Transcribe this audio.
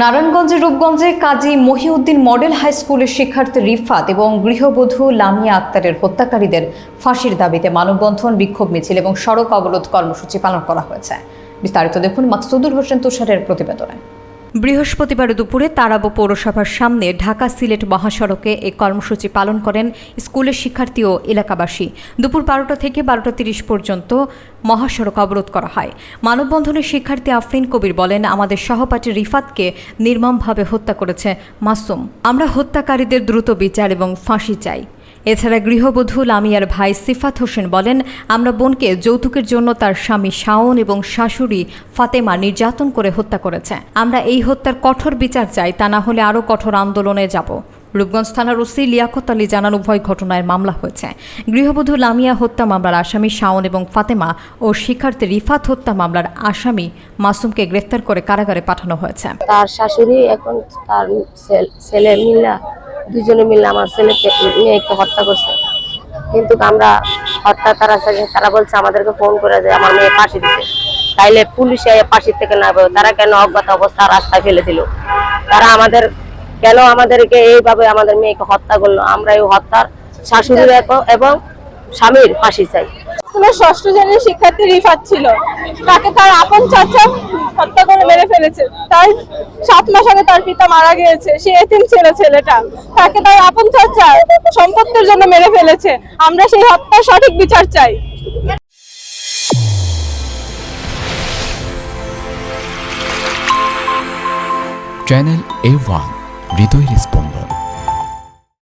নারায়ণগঞ্জের রূপগঞ্জে কাজী Mohiuddin model high স্কুলের শিক্ষার্থী রিফাত এবং গৃহবধূ লামিয়া আক্তারের হত্যাকারীদের ফাঁসির দাবিতে মানববন্ধন, বিক্ষোভ মিছিল এবং সড়ক অবরোধ কর্মসূচি পালন করা হয়েছে। বিস্তারিত দেখুন মাকসুদুল হোসেন তুষারের প্রতিবেদনে। বৃহস্পতিবার দুপুরে তারাবো পৌরসভার সামনে ঢাকা-সিলেট মহাসড়কে এই কর্মসূচি পালন করেন স্কুলের শিক্ষার্থী ও এলাকাবাসী। দুপুর 12টা থেকে 12টা 30 পর্যন্ত মহাসড়ক অবরোধ করা হয়। মানববন্ধনে শিক্ষার্থী আফরিন কবির বলেন, আমাদের সহপাঠী রিফাতকে নির্মমভাবে হত্যা করেছে মাসুম। আমরা হত্যাকারীদের দ্রুত বিচার এবং ফাঁসি চাই। এছাড়া গৃহবধূ লামিয়ার ভাই সিফাত হোসেন বলেন, আমরা বোনকে যৌতুকের জন্য তার স্বামী শাওন এবং শাশুড়ি ফাতেমা নির্যাতন করে হত্যা করেছে। আমরা এই হত্যার কঠোর বিচার চাই, তা না হলে আরও কঠোর আন্দোলনে যাব। রূপগঞ্জ থানার ওসি লিয়াকত আলী জানান, উভয় ঘটনায় মামলা হয়েছে। গৃহবধূ লামিয়া হত্যা মামলার আসামি শাওন এবং ফাতেমা ও শিক্ষার্থী রিফাত হত্যা মামলার আসামি মাসুমকে গ্রেফতার করে কারাগারে পাঠানো হয়েছে। তার শাশুড়ি এখন তার ছেলে মিল্লা দুজনে মিলে আমার মেয়েকে হত্যা করছে, কিন্তু আমরা হত্যা তারা বলছে আমাদেরকে ফোন করে যে আমার মেয়ে ফাঁসি দিতে, তাইলে পুলিশে ফাঁসি থেকে না বলে তারা কেন অজ্ঞাত অবস্থা রাস্তায় ফেলে দিল? তারা কেন আমাদেরকে এইভাবে আমাদের মেয়েকে হত্যা করলো? আমরা এই হত্যার শাশুড়ির এবং স্বামীর ফাঁসি চাই। ষষ্ঠ শ্রেণীর শিক্ষার্থী রিফাত ছিল, তাকে তার আপন চাচা হত্যা করে মেরে ফেলেছে। তার 7 মাস আগে তার পিতা মারা গিয়েছে, সে এতিম ছিল ছেলেটা, তাকে তার আপন চাচা সম্পত্তির জন্য মেরে ফেলেছে। আমরা সেই হত্যার সঠিক বিচার চাই। চ্যানেল A1 হৃদয় রেসপন্স।